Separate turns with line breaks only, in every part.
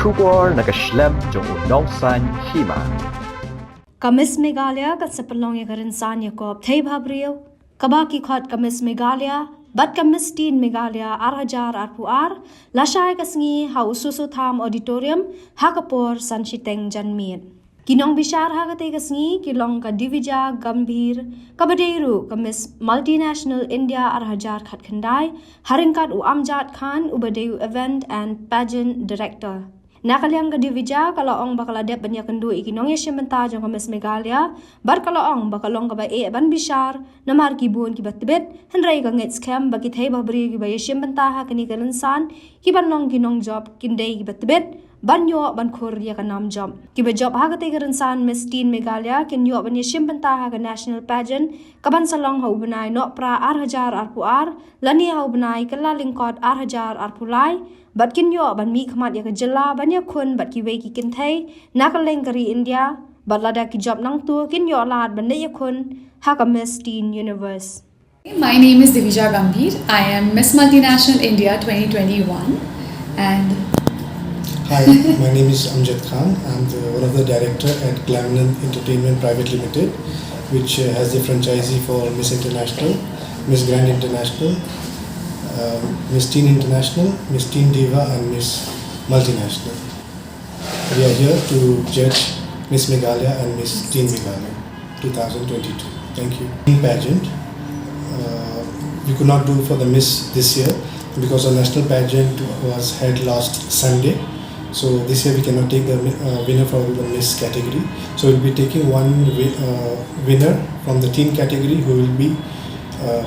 Shubor nakaslem jong unongsan Hima.
Kamis Meghalaya kat sa Pynlong Jingïakob Thei Bhabriew kabaki khot kamis Meghalaya bat kamis tin Meghalaya 4,000 lashay kasngi ha ususu tham auditorium hakapor sanshiteng janmit kinong bishar hagate kasngi kilong ka divija gambhir Bhabriew kamis multinational India 4,000 khat khandai haringkat u amjad khan Bhabriew event and pageant director Nakalyang ka divija kalaong bakaladep banya kendu ikinong yeshimenta jong kamis Meghalaya bar kalaong bakalong ka ba ban bishar namar kibun ki batbet henrai ka ngets kem bagi Thei Bhabriew ki ba yeshimenta ha kini kalansan ki banong kinong job kindai ki batbet banyo ban khur ya ka nam job ki ba job ha ka te kalansan Miss Teen Meghalaya kinyo ban yeshimenta ha ka national pageant kaban salong ha ubnai no pra 4,000 lani ha ubnai kala lingkot 4,000 pulai Bat kinyo ban mi khamat ya ka jala ban ya khun bat ki wei ki kin thei nakaleng kari India bat lada ki job nang tu kinyo lad ban ya khun ha ka Miss Teen Universe.
My name is Jingïakob. I am Miss Multinational India 2021 and
Hi, my name is Amjad Khan. I'm one of the director at Pynlong Entertainment Private Limited, which has the franchisee for Miss International, Miss Grand International, Miss Teen International, Miss Teen Diva and Miss Multinational. We are here to judge Miss Meghalaya and Miss Teen Meghalaya 2022. Thank you. In pageant, we could not do for the Miss this year because our national pageant was held last Sunday. So this year we cannot take the winner for the Miss category. So we'll be taking one winner from the teen category who will be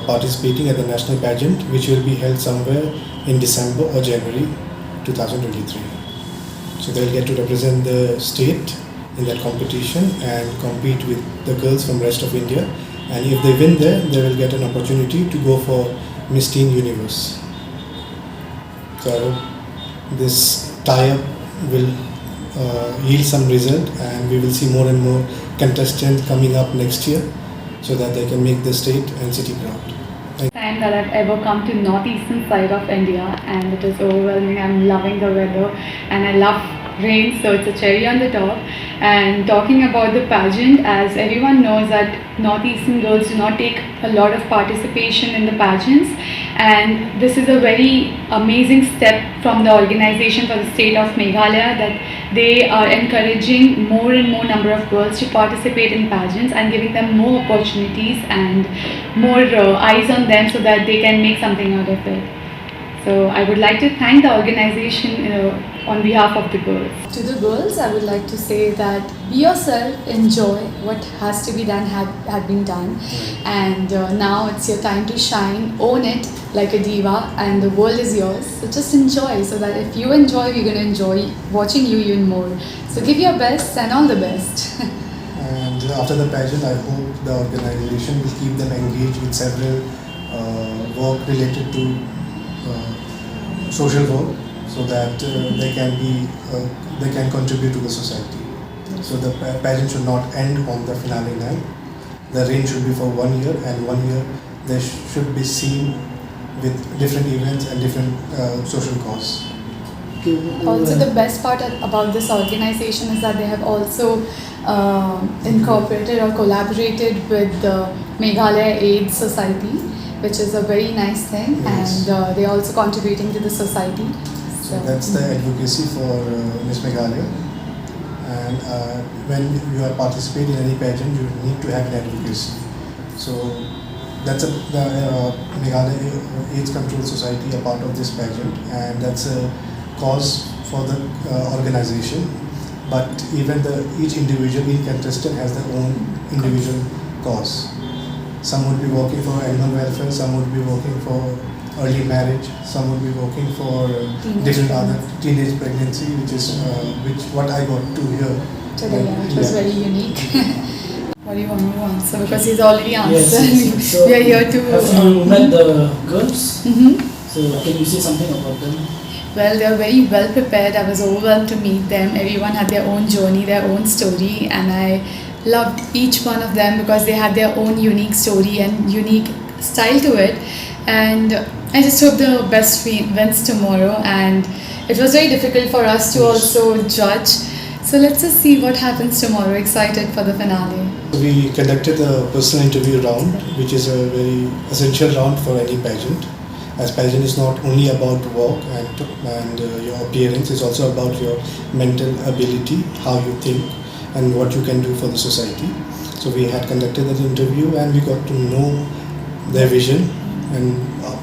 participating at the national pageant, which will be held somewhere in December or January 2023. So they'll get to represent the state in that competition and compete with the girls from rest of India. And if they win there, they will get an opportunity to go for Miss Teen Universe. So I hope this tie-up will yield some result, and we will see more and more contestants coming up next year, so that they can make the state and city proud.
time that I've ever come to northeastern side of India, and it is overwhelming. I'm loving the weather and I love rain, so it's a cherry on the top. And talking about the pageant, as everyone knows that northeastern girls do not take a lot of participation in the pageants, and this is a very amazing step from the organization for the state of Meghalaya, that they are encouraging more and more number of girls to participate in pageants and giving them more opportunities and more eyes on them so that they can make something out of it. So I would like to thank the organization on behalf of the girls. To the girls, I would like to say that be yourself, enjoy what has to be done had been done, and now it's your time to shine, own it like a diva, and the world is yours. So just enjoy, so that if you enjoy, we're going to enjoy watching you even more. So give your best and all the best.
And after the pageant, I hope the organization will keep them engaged with several work related to social work, so that they can contribute to the society. So the pageant should not end on the finale night. The reign should be for 1 year, and 1 year they should be seen with different events and different social causes.
Also, the best part about this organization is that they have also incorporated or collaborated with the Meghalaya AIDS Society, which is a very nice thing. Yes. And they're also contributing to the society.
So that's the advocacy for Miss Meghalaya. And when you are participating in any pageant, you need to have an advocacy. So that's the Meghalaya AIDS Control Society, a part of this pageant, and that's a cause for the organization. But even each individual, each contestant has their own individual cause. Some would be working for animal welfare, some would be working for early marriage, some would be working for different other teenage pregnancy, which what I got to hear
today. It was very unique. What do you want me to answer? Because he's already answered.
Yes. So
we are here to.
Have you met the girls? So can you say something about them?
Well, they are very well prepared. I was overwhelmed to meet them. Everyone had their own journey, their own story, and I loved each one of them because they had their own unique story and unique style to it. And I just hope the best wins tomorrow, and it was very difficult for us to also judge. So let's just see what happens tomorrow. Excited for the finale.
We conducted a personal interview round, which is a very essential round for any pageant. As pageant is not only about work and your appearance, it's also about your mental ability, how you think, and what you can do for the society. So we had conducted that interview, and we got to know their vision and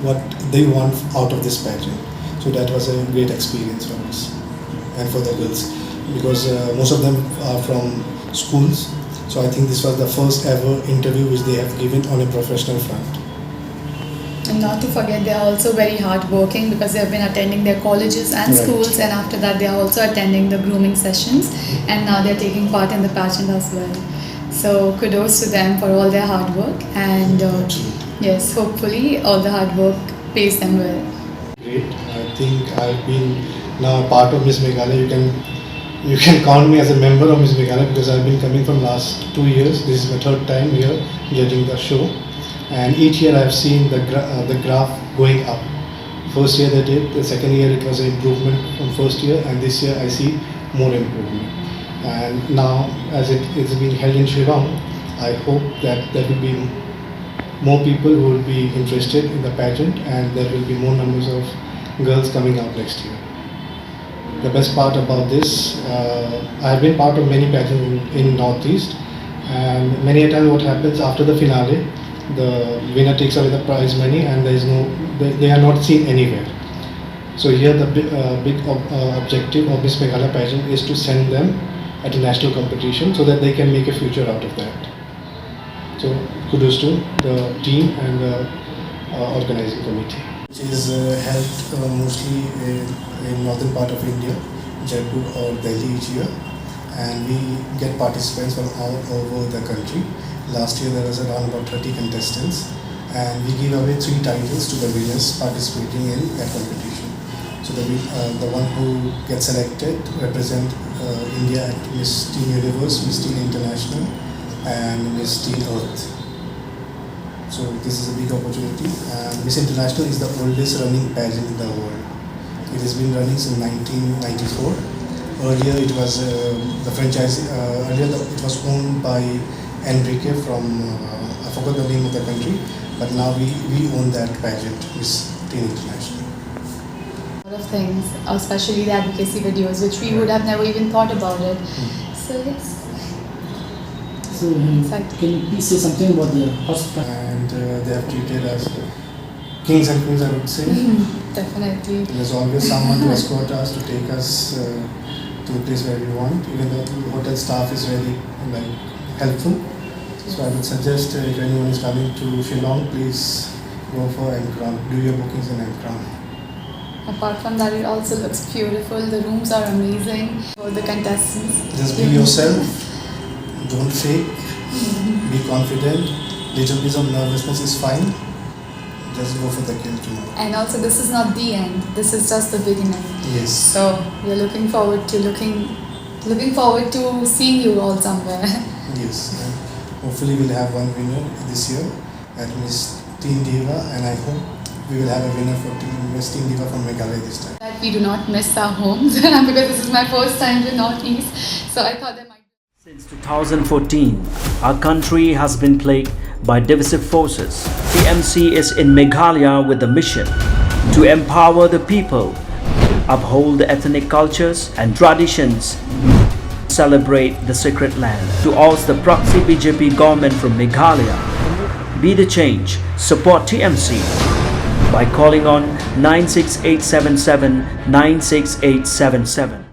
what they want out of this pageant. So that was a great experience for us and for the girls, because most of them are from schools. So I think this was the first ever interview which they have given on a professional front.
And not to forget, they are also very hardworking because they have been attending their colleges and
Right.
schools, and after that they are also attending the grooming sessions, and now they are taking part in the pageant as well. So kudos to them for all their hard work, and yes, hopefully all the hard work pays them well.
Great. I think I've been now a part of Miss Meghalaya. You can count me as a member of Miss Meghalaya because I've been coming from last 2 years. This is my third time here judging the show, and each year I've seen the graph going up. First year they did, the second year it was an improvement from first year, and this year I see more improvement. And now, as it's been held in Shillong, I hope that there will be more people who will be interested in the pageant, and there will be more numbers of girls coming out next year. The best part about this, I have been part of many pageants in Northeast, and many a time what happens after the finale, the winner takes away the prize money, and they are not seen anywhere. So here the big objective of Miss Meghalaya pageant is to send them at a national competition so that they can make a future out of that. So kudos to the team and the organizing committee. Which is held mostly in northern part of India, Jaipur or Delhi each year, and we get participants from all over the country. Last year there was around about 30 contestants, and we give away 3 titles to the winners participating in that competition. So the one who gets selected represent India at Miss Teen Universe, Miss Teen International, and Miss Teen Earth. So this is a big opportunity. Miss International is the oldest running pageant in the world. It has been running since 1994. Earlier it was the franchise. It was owned by Enrique from I forgot the name of the country, but now we own that pageant, Miss Teen International.
A lot of things, especially the advocacy videos, which we would have never even thought about it. So yes.
So can you please say something about the hospital?
And they have treated us kings and queens, I would say.
Definitely.
There's always someone to escort us, to take us to the place where we want. Even the hotel staff is very helpful. So I would suggest if anyone is coming to Pynlong, please go for Nkran. Do your bookings in Nkran.
Apart from that, it also looks beautiful. The rooms are amazing. For the contestants,
Just be yourself. Don't fake. Be confident. Little bit of nervousness is fine. Just go for the kill tomorrow.
and also this is not the end. This is just the beginning.
Yes.
So we are looking forward to seeing you all somewhere.
Yes. And hopefully we'll have one winner this year at Miss Teen Diva, and I hope we will have a winner for Miss Teen Diva from Meghalaya this time.
That we do not miss our homes because this is my first time to Northeast. So I thought there might.
Since 2014, our country has been plagued by divisive forces. TMC is in Meghalaya with the mission to empower the people, uphold the ethnic cultures and traditions, celebrate the sacred land. To oust the proxy BJP government from Meghalaya, be the change, support TMC by calling on 96877 96877.